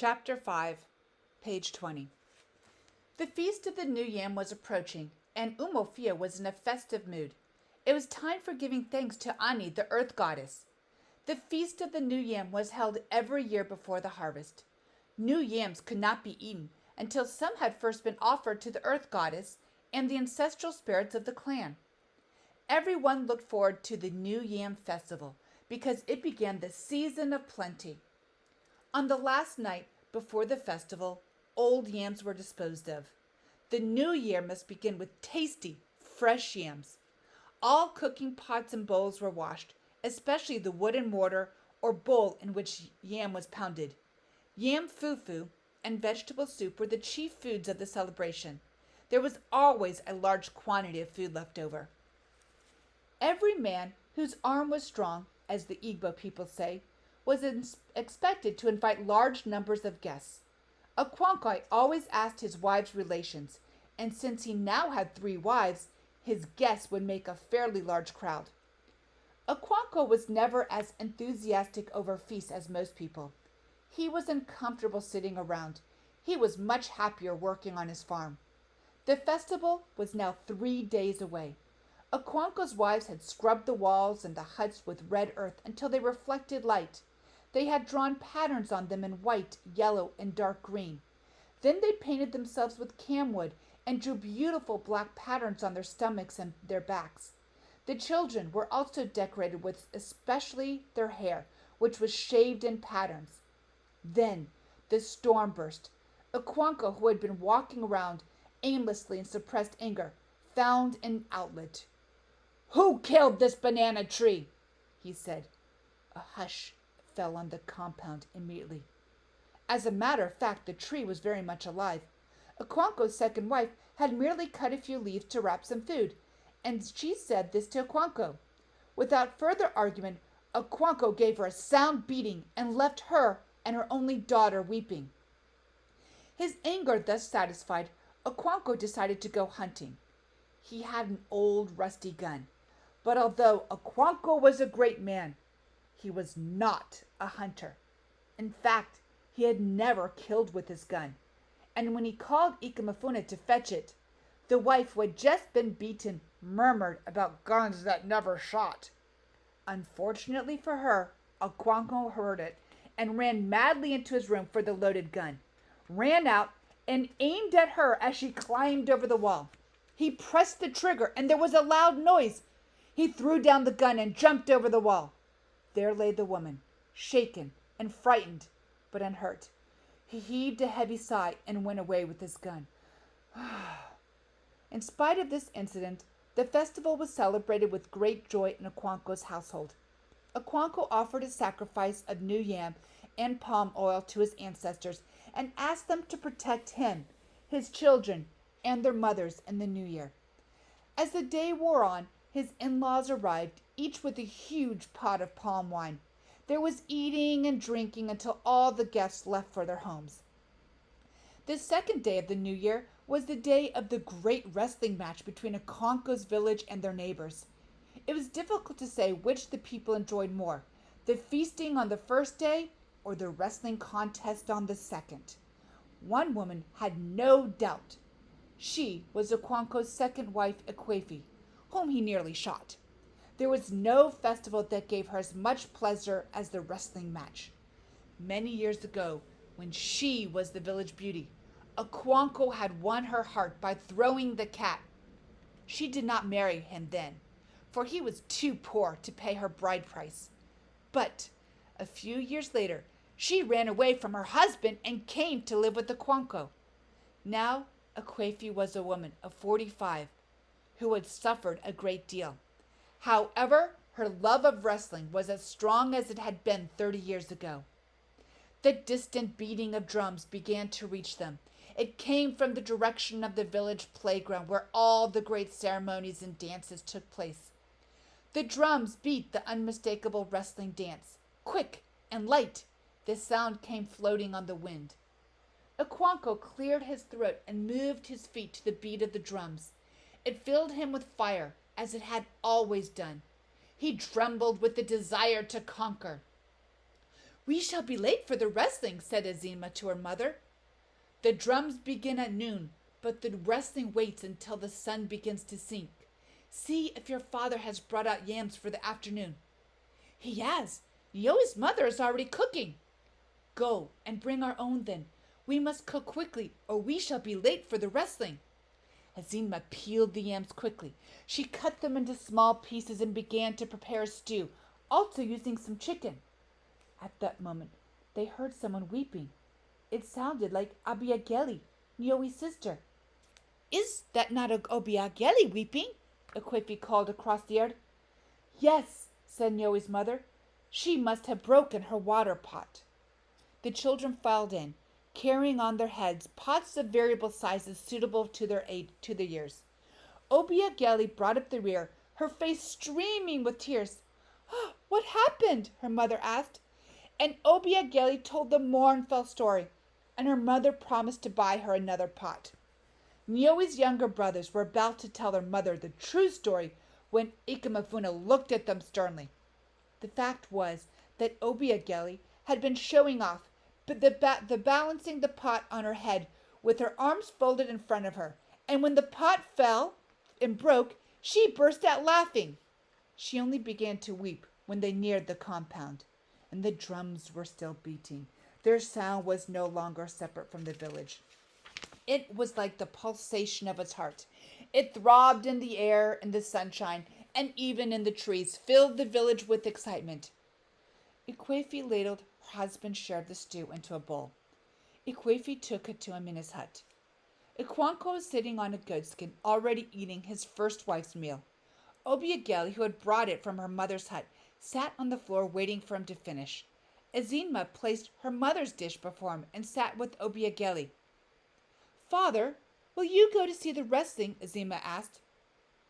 Chapter 5, page 20. The Feast of the New Yam was approaching, and Umofia was in a festive mood. It was time for giving thanks to Ani, the earth goddess. The Feast of the New Yam was held every year before the harvest. New yams could not be eaten until some had first been offered to the earth goddess and the ancestral spirits of the clan. Everyone looked forward to the New Yam festival because it began the season of plenty. On the last night before the festival, old yams were disposed of. The new year must begin with tasty, fresh yams. All cooking pots and bowls were washed, especially the wooden mortar or bowl in which yam was pounded. Yam fufu and vegetable soup were the chief foods of the celebration. There was always a large quantity of food left over. Every man whose arm was strong, as the Igbo people say, was expected to invite large numbers of guests. Akwankoi always asked his wife's relations, and since he now had 3 wives, his guests would make a fairly large crowd. Akwanko was never as enthusiastic over feasts as most people. He was uncomfortable sitting around. He was much happier working on his farm. The festival was now 3 days away. Akwanko's wives had scrubbed the walls and the huts with red earth until they reflected light. They had drawn patterns on them in white, yellow, and dark green. Then they painted themselves with camwood and drew beautiful black patterns on their stomachs and their backs. The children were also decorated with especially their hair, which was shaved in patterns. Then the storm burst. Akwanko, who had been walking around aimlessly in suppressed anger, found an outlet. "Who killed this banana tree?" he said. A hush fell on the compound immediately. As a matter of fact, the tree was very much alive. Akwanko's second wife had merely cut a few leaves to wrap some food, and she said this to Akwanko. Without further argument, Akwanko gave her a sound beating and left her and her only daughter weeping. His anger thus satisfied, Akwanko decided to go hunting. He had an old rusty gun, but although Akwanko was a great man, he was not a hunter. In fact, he had never killed with his gun, and when he called Ikamafuna to fetch it, the wife who had just been beaten murmured about guns that never shot. Unfortunately for her, Akwanko heard it and ran madly into his room for the loaded gun, ran out and aimed at her as she climbed over the wall. He pressed the trigger and there was a loud noise. He threw down the gun and jumped over the wall. There lay the woman, shaken and frightened, but unhurt. He heaved a heavy sigh and went away with his gun. In spite of this incident, the festival was celebrated with great joy in Akwanko's household. Akwanko offered a sacrifice of new yam and palm oil to his ancestors and asked them to protect him, his children, and their mothers in the new year. As the day wore on, his in-laws arrived, each with a huge pot of palm wine. There was eating and drinking until all the guests left for their homes. The second day of the new year was the day of the great wrestling match between Akwanko's village and their neighbors. It was difficult to say which the people enjoyed more, the feasting on the first day or the wrestling contest on the second. One woman had no doubt. She was Akwanko's second wife, Akwefi, whom he nearly shot. There was no festival that gave her as much pleasure as the wrestling match. Many years ago, when she was the village beauty, Akwanko had won her heart by throwing the cat. She did not marry him then, for he was too poor to pay her bride price. But a few years later, she ran away from her husband and came to live with Akwanko. Now, Akwefi was a woman of 45 who had suffered a great deal. However, her love of wrestling was as strong as it had been 30 years ago. The distant beating of drums began to reach them. It came from the direction of the village playground where all the great ceremonies and dances took place. The drums beat the unmistakable wrestling dance. Quick and light, the sound came floating on the wind. Akwanko cleared his throat and moved his feet to the beat of the drums. It filled him with fire, as it had always done. He trembled with the desire to conquer. We shall be late for the wrestling, said Azima to her mother. The drums begin at noon, but the wrestling waits until the sun begins to sink. See if your father has brought out yams for the afternoon. He has. Yoe's mother is already cooking. Go and bring our own then. We must cook quickly, or we shall be late for the wrestling. Azima peeled the yams quickly. She cut them into small pieces and began to prepare a stew, also using some chicken. At that moment, they heard someone weeping. It sounded like Abiageli, Yoe's sister. Is that not Obiageli weeping? Ekwefi called across the yard. Yes, said Yoe's mother. She must have broken her water pot. The children filed in, carrying on their heads pots of variable sizes suitable to their years. Obiageli brought up the rear, her face streaming with tears. Oh, what happened? Her mother asked. And Obiageli told the mournful story, and her mother promised to buy her another pot. Yoe's younger brothers were about to tell their mother the true story when Ikamafuna looked at them sternly. The fact was that Obiageli had been showing off, but the balancing the pot on her head with her arms folded in front of her, and when the pot fell and broke, she burst out laughing. She only began to weep when they neared the compound, and the drums were still beating. Their sound was no longer separate from the village. It was like the pulsation of its heart. It throbbed in the air, in the sunshine, and even in the trees, filled the village with excitement. Ekwefi ladled her husband's share of the stew into a bowl. Ekwefi took it to him in his hut. Ikwanko was sitting on a goatskin, already eating his first wife's meal. Obiageli, who had brought it from her mother's hut, sat on the floor waiting for him to finish. Azima placed her mother's dish before him and sat with Obiageli. Father, will you go to see the wrestling? Azima asked.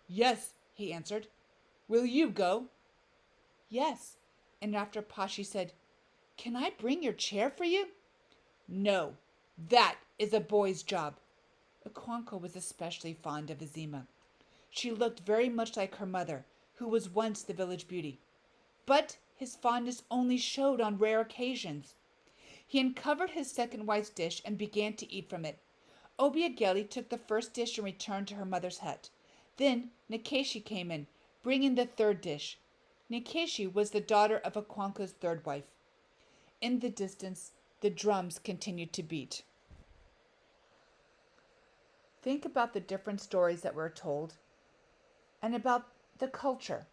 Yes, he answered. Will you go? Yes. And after a pause she said, Can I bring your chair for you? No, that is a boy's job. Ikwanko was especially fond of Azima. She looked very much like her mother, who was once the village beauty. But his fondness only showed on rare occasions. He uncovered his second wife's dish and began to eat from it. Obiageli took the first dish and returned to her mother's hut. Then Nkeshi came in, bringing the third dish. Nkeshi was the daughter of Ikwanko's third wife. In the distance, the drums continued to beat. Think about the different stories that were told and about the culture